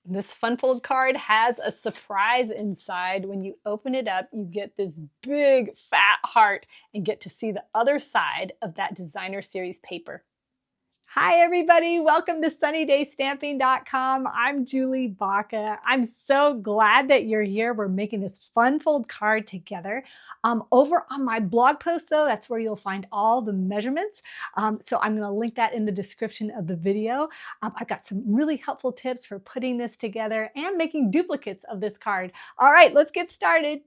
This fun fold card has a surprise inside. When you open it up, you get this big fat heart and get to see the other side of that designer series paper. Hi everybody, welcome to sunnydaystamping.com. I'm Julie Baca. I'm so glad that you're here. We're making this fun fold card together. Over on my blog post though, that's where you'll find all the measurements. So I'm gonna link that in the description of the video. I've got some really helpful tips for putting this together and making duplicates of this card. All right, let's get started.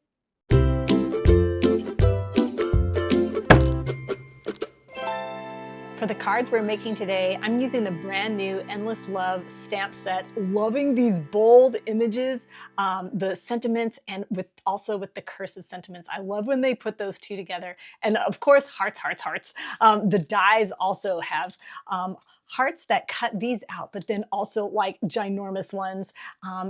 For the cards we're making today, I'm using the brand new Endless Love stamp set. Loving these bold images, the sentiments, and also with the cursive sentiments. I love when they put those two together. And of course, hearts, hearts, hearts. The dies also have hearts that cut these out, but then also like ginormous ones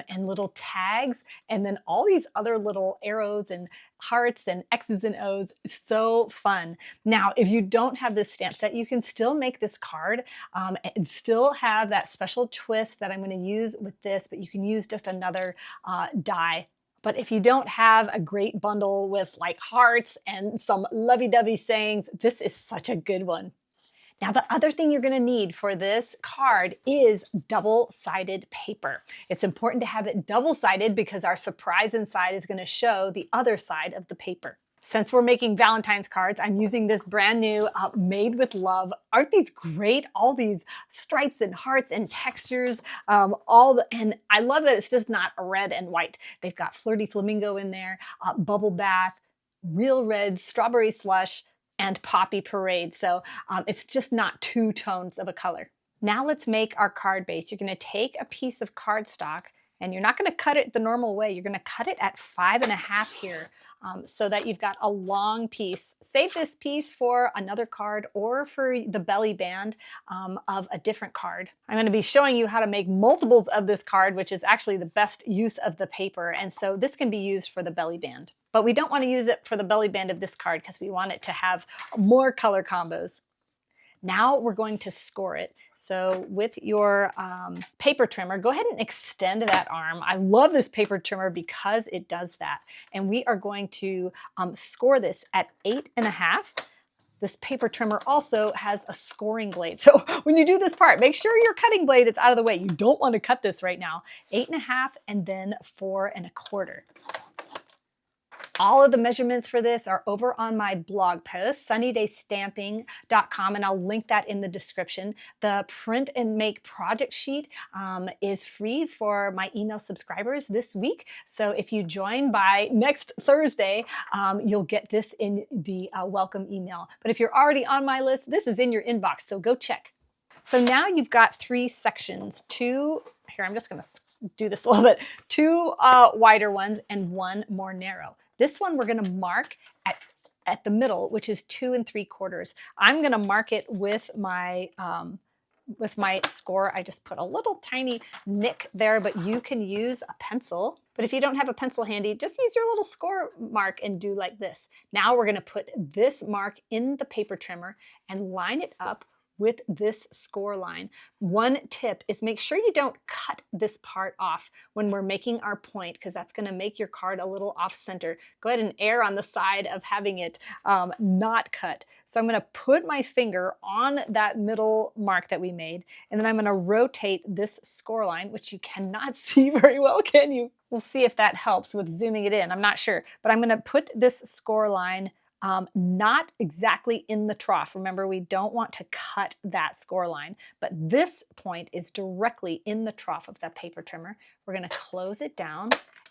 and little tags, and then all these other little arrows and hearts and X's and O's. So fun. Now, if you don't have this stamp set, you can still make this card and still have that special twist that I'm going to use with this, but you can use just another die. But if you don't have a great bundle with like hearts and some lovey-dovey sayings, this is such a good one. Now, the other thing you're going to need for this card is double-sided paper. It's important to have it double-sided because our surprise inside is going to show the other side of the paper. Since we're making Valentine's cards, I'm using this brand new Made with Love. Aren't these great? All these stripes and hearts and textures, and I love that it's just not red and white. They've got Flirty Flamingo in there, Bubble Bath, Real Red, Strawberry Slush, and Poppy Parade. So it's just not two tones of a color. Now let's make our card base. You're going to take a piece of cardstock and you're not going to cut it the normal way. You're going to cut it at 5.5 here so that you've got a long piece. Save this piece for another card or for the belly band of a different card. I'm going to be showing you how to make multiples of this card, which is actually the best use of the paper. And so this can be used for the belly band. But we don't want to use it for the belly band of this card because we want it to have more color combos. Now we're going to score it. So with your paper trimmer, go ahead and extend that arm. I love this paper trimmer because it does that. And we are going to score this at 8.5. This paper trimmer also has a scoring blade. So when you do this part, make sure your cutting blade is out of the way. You don't want to cut this right now. 8.5 and then 4.25. All of the measurements for this are over on my blog post, sunnydaystamping.com, and I'll link that in the description. The print and make project sheet is free for my email subscribers this week. So if you join by next Thursday, you'll get this in the welcome email. But if you're already on my list, this is in your inbox, so go check. So now you've got 3 sections. Here, I'm just going to do this a little bit. 2 wider ones and 1 more narrow. This one we're going to mark at the middle, which is 2 3/4. I'm going to mark it with my score. I just put a little tiny nick there, but you can use a pencil. But if you don't have a pencil handy, just use your little score mark and do like this. Now we're going to put this mark in the paper trimmer and line it up with this score line. One tip is make sure you don't cut this part off when we're making our point, because that's going to make your card a little off center. Go ahead and err on the side of having it not cut. So I'm going to put my finger on that middle mark that we made, and then I'm going to rotate this score line, which you cannot see very well, can you? We'll see if that helps with zooming it in. I'm not sure, but I'm going to put this score line not exactly in the trough. Remember, we don't want to cut that score line, but this point is directly in the trough of that paper trimmer. We're going to close it down,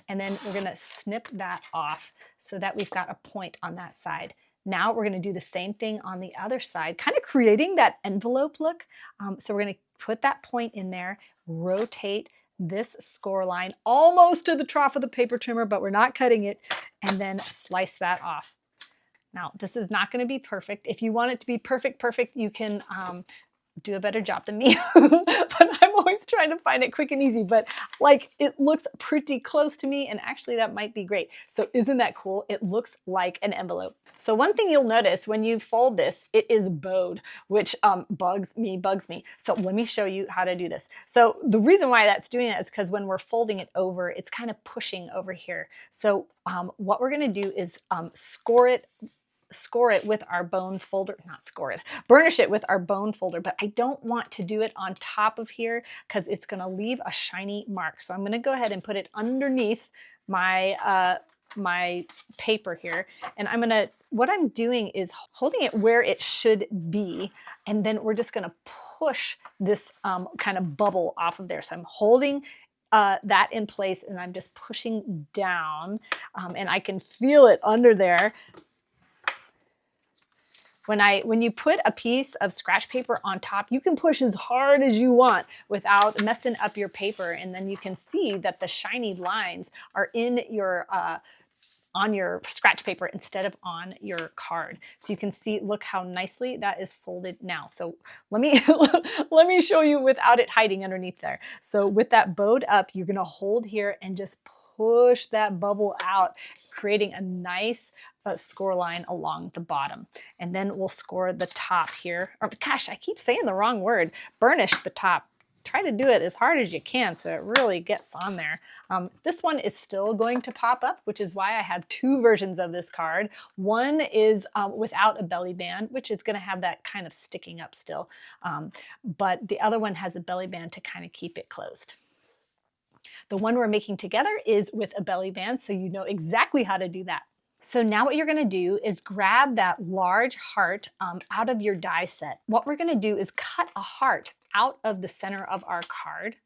and then we're going to snip that off so that we've got a point on that side. Now we're going to do the same thing on the other side, kind of creating that envelope look. So we're going to put that point in there, rotate this score line almost to the trough of the paper trimmer, but we're not cutting it, and then slice that off. Now, this is not going to be perfect. If you want it to be perfect, you can do a better job than me, but I'm always trying to find it quick and easy, but like it looks pretty close to me, and actually that might be great. So isn't that cool? It looks like an envelope. So one thing you'll notice when you fold this, it is bowed, which bugs me. So let me show you how to do this. So the reason why that's doing that is because when we're folding it over, it's kind of pushing over here. So what we're gonna do is score it with our bone folder, not score it, burnish it with our bone folder, but I don't want to do it on top of here because it's gonna leave a shiny mark. So I'm gonna go ahead and put it underneath my my paper here. And what I'm doing is holding it where it should be. And then we're just gonna push this kind of bubble off of there. So I'm holding that in place and I'm just pushing down and I can feel it under there. When you put a piece of scratch paper on top, you can push as hard as you want without messing up your paper. And then you can see that the shiny lines are in your on your scratch paper instead of on your card. So you can see, look how nicely that is folded now. So let me let me show you without it hiding underneath there. So with that bowed up, you're gonna hold here and just push that bubble out, creating a nice score line along the bottom. And then we'll score the top here. Or gosh, I keep saying the wrong word. Burnish the top. Try to do it as hard as you can so it really gets on there. This one is still going to pop up, which is why I have two versions of this card. One is without a belly band, which is going to have that kind of sticking up still. But the other one has a belly band to kind of keep it closed. The one we're making together is with a belly band, so you know exactly how to do that. So now what you're gonna do is grab that large heart out of your die set. What we're gonna do is cut a heart out of the center of our card,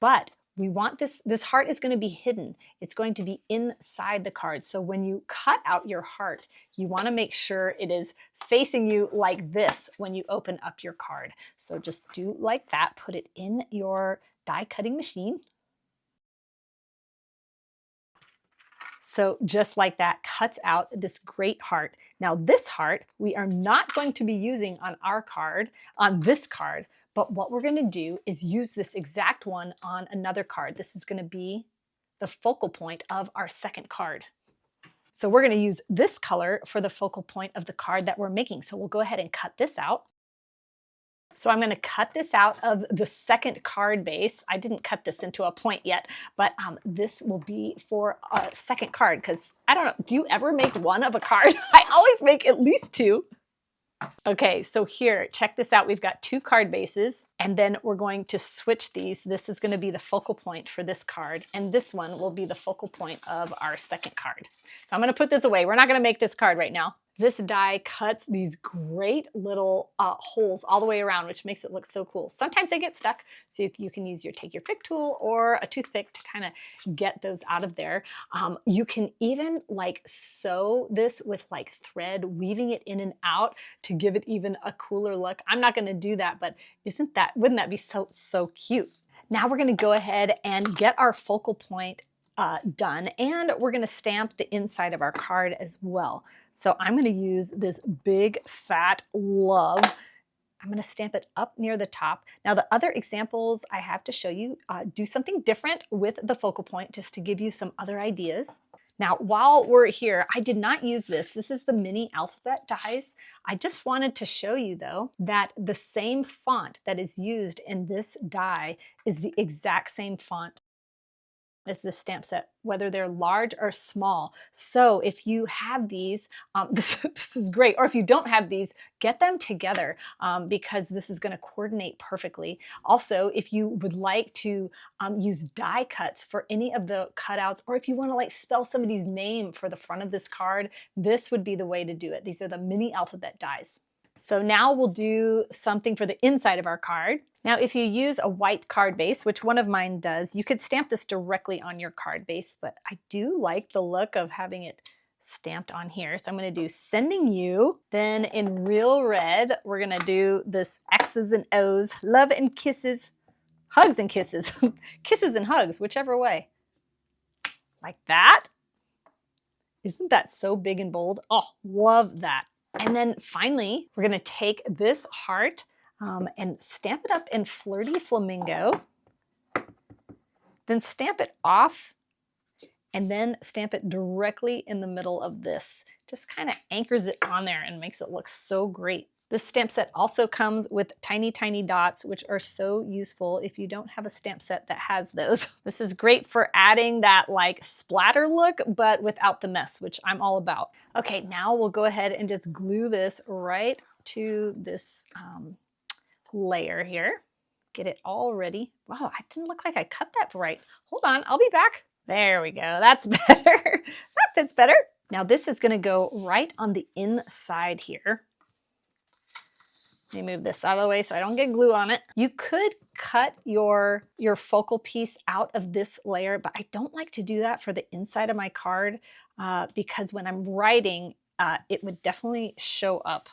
but we want this heart is gonna be hidden. It's going to be inside the card. So when you cut out your heart, you wanna make sure it is facing you like this when you open up your card. So just do like that, put it in your die cutting machine. So just like that, cuts out this great heart. Now this heart, we are not going to be using on our card, on this card, but what we're gonna do is use this exact one on another card. This is gonna be the focal point of our second card. So we're gonna use this color for the focal point of the card that we're making. So we'll go ahead and cut this out. So I'm gonna cut this out of the second card base. I didn't cut this into a point yet, but this will be for a second card because I don't know, do you ever make one of a card? I always make at least two. Okay, so here, check this out. We've got two card bases and then we're going to switch these. This is gonna be the focal point for this card and this one will be the focal point of our second card. So I'm gonna put this away. We're not gonna make this card right now. This die cuts these great little holes all the way around, which makes it look so cool. Sometimes they get stuck, so you can use take your pick tool or a toothpick to kind of get those out of there. You can even like sew this with like thread, weaving it in and out to give it even a cooler look. I'm not gonna do that, but wouldn't that be so cute? Now we're gonna go ahead and get our focal point done, and we're gonna stamp the inside of our card as well. So I'm gonna use this big fat love. I'm gonna stamp it up near the top. Now the other examples I have to show you do something different with the focal point just to give you some other ideas. Now while we're here, I did not use this. This is the mini alphabet dies. I just wanted to show you though that the same font that is used in this die is the exact same font as this stamp set, whether they're large or small. So if you have these, this is great. Or if you don't have these, get them together because this is gonna coordinate perfectly. Also, if you would like to use die cuts for any of the cutouts, or if you wanna like spell somebody's name for the front of this card, this would be the way to do it. These are the mini alphabet dies. So now we'll do something for the inside of our card. Now, if you use a white card base, which one of mine does, you could stamp this directly on your card base, but I do like the look of having it stamped on here. So I'm gonna do sending you, then in real red, we're gonna do this X's and O's, love and kisses, hugs and kisses, kisses and hugs, whichever way. Like that. Isn't that so big and bold? Oh, love that. And then finally, we're gonna take this heart and stamp it up in Flirty Flamingo. Then stamp it off and then stamp it directly in the middle of this. Just kind of anchors it on there and makes it look so great. This stamp set also comes with tiny, tiny dots, which are so useful if you don't have a stamp set that has those. This is great for adding that like splatter look, but without the mess, which I'm all about. Okay, now we'll go ahead and just glue this right to this layer here. Get it all ready. Wow, I didn't look like I cut that right. Hold on, I'll be back. There we go, that's better. That fits better. Now this is gonna go right on the inside here. Let me move this out of the way so I don't get glue on it. You could cut your focal piece out of this layer, but I don't like to do that for the inside of my card because when I'm writing, it would definitely show up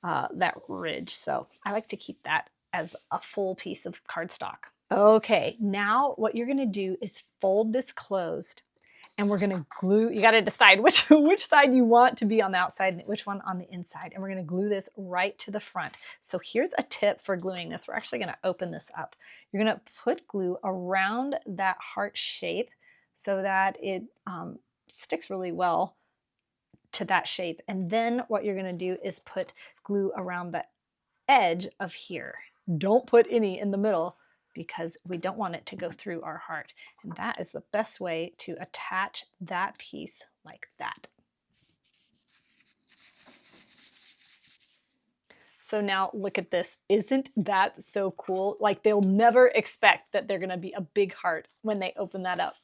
that ridge. So I like to keep that as a full piece of cardstock. Okay, now what you're gonna do is fold this closed and we're gonna glue, you gotta decide which side you want to be on the outside and which one on the inside. And we're gonna glue this right to the front. So here's a tip for gluing this. We're actually gonna open this up. You're gonna put glue around that heart shape so that it sticks really well to that shape. And then what you're gonna do is put glue around the edge of here. Don't put any in the middle because we don't want it to go through our heart. And that is the best way to attach that piece like that. So now look at this. Isn't that so cool? Like they'll never expect that they're gonna be a big heart when they open that up.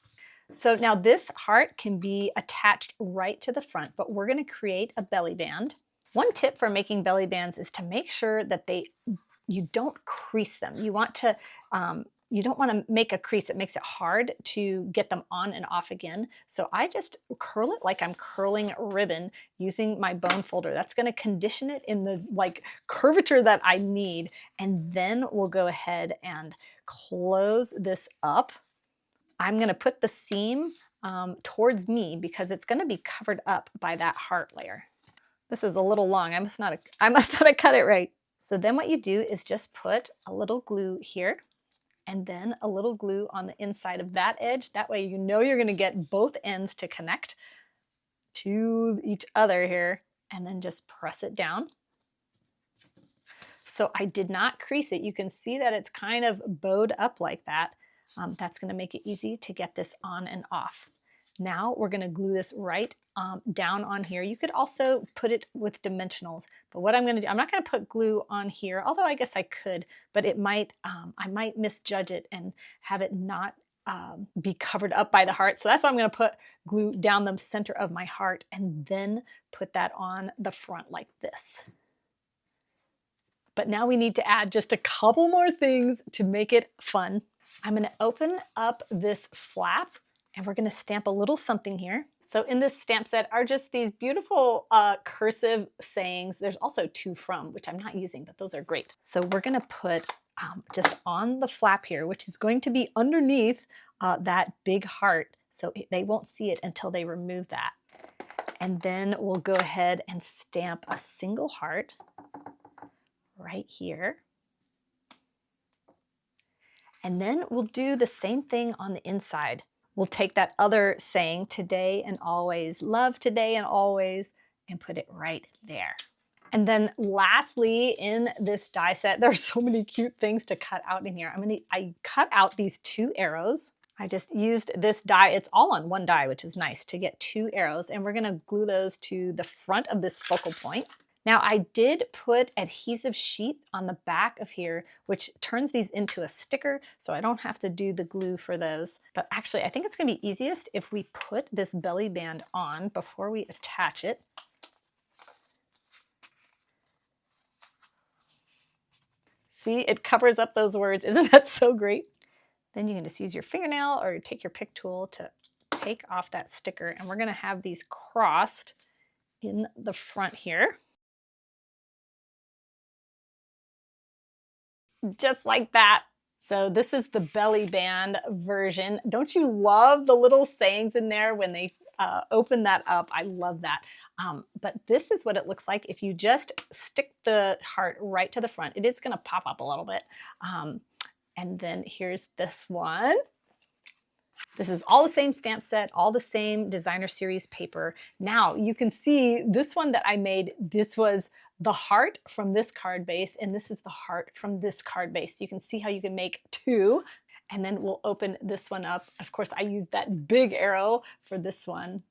So now this heart can be attached right to the front, but we're gonna create a belly band. One tip for making belly bands is to make sure that you don't crease them. You want to, you don't want to make a crease. It makes it hard to get them on and off again. So I just curl it like I'm curling ribbon using my bone folder. That's going to condition it in the like curvature that I need. And then we'll go ahead and close this up. I'm going to put the seam towards me because it's going to be covered up by that heart layer. This is a little long. I must not have cut it right. So then what you do is just put a little glue here and then a little glue on the inside of that edge. That way you know you're gonna get both ends to connect to each other here and then just press it down. So I did not crease it. You can see that it's kind of bowed up like that. That's gonna make it easy to get this on and off. Now we're gonna glue this right down on here. You could also put it with dimensionals, but what I'm gonna do, I'm not gonna put glue on here, although I guess I could, but it might, I might misjudge it and have it not be covered up by the heart. So that's why I'm gonna put glue down the center of my heart and then put that on the front like this. But now we need to add just a couple more things to make it fun. I'm gonna open up this flap and we're gonna stamp a little something here. So in this stamp set are just these beautiful cursive sayings. There's also to from, which I'm not using, but those are great. So we're gonna put just on the flap here, which is going to be underneath that big heart. So they won't see it until they remove that. And then we'll go ahead and stamp a single heart right here. And then we'll do the same thing on the inside. We'll take that other saying, today and always, love today and always, and put it right there. And then lastly, in this die set, there's so many cute things to cut out in here. I cut out these 2 arrows. I just used this die. It's all on one die, which is nice to get 2 arrows. And we're gonna glue those to the front of this focal point. Now I did put adhesive sheet on the back of here, which turns these into a sticker, so I don't have to do the glue for those. But actually, I think it's gonna be easiest if we put this belly band on before we attach it. See, it covers up those words. Isn't that so great? Then you can just use your fingernail or take your pick tool to take off that sticker. And we're gonna have these crossed in the front here. Just like that. So this is the belly band version. Don't you love the little sayings in there when they open that up. I love that. But this is what it looks like if you just stick the heart right to the front. It is going to pop up a little bit. And then here's this one. This is all the same stamp set, all the same designer series paper. Now you can see this one that I made, this was the heart from this card base, and this is the heart from this card base. You can see how you can make two. And then we'll open this one up. Of course, I used that big arrow for this one.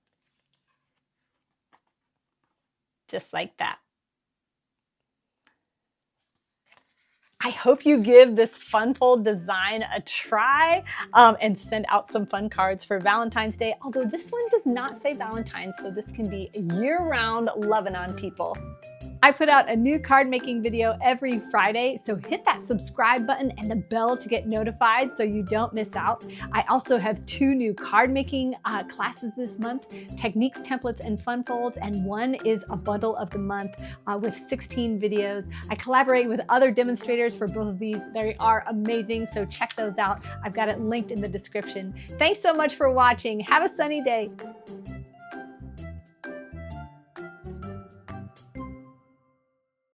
Just like that. I hope you give this fun fold design a try and send out some fun cards for Valentine's Day. Although this one does not say Valentine's, so this can be year-round loving on people. I put out a new card making video every Friday, so hit that subscribe button and the bell to get notified so you don't miss out. I also have 2 new card making classes this month, techniques, templates, and fun folds, and one is a bundle of the month with 16 videos. I collaborate with other demonstrators for both of these. They are amazing, so check those out. I've got it linked in the description. Thanks so much for watching. Have a sunny day.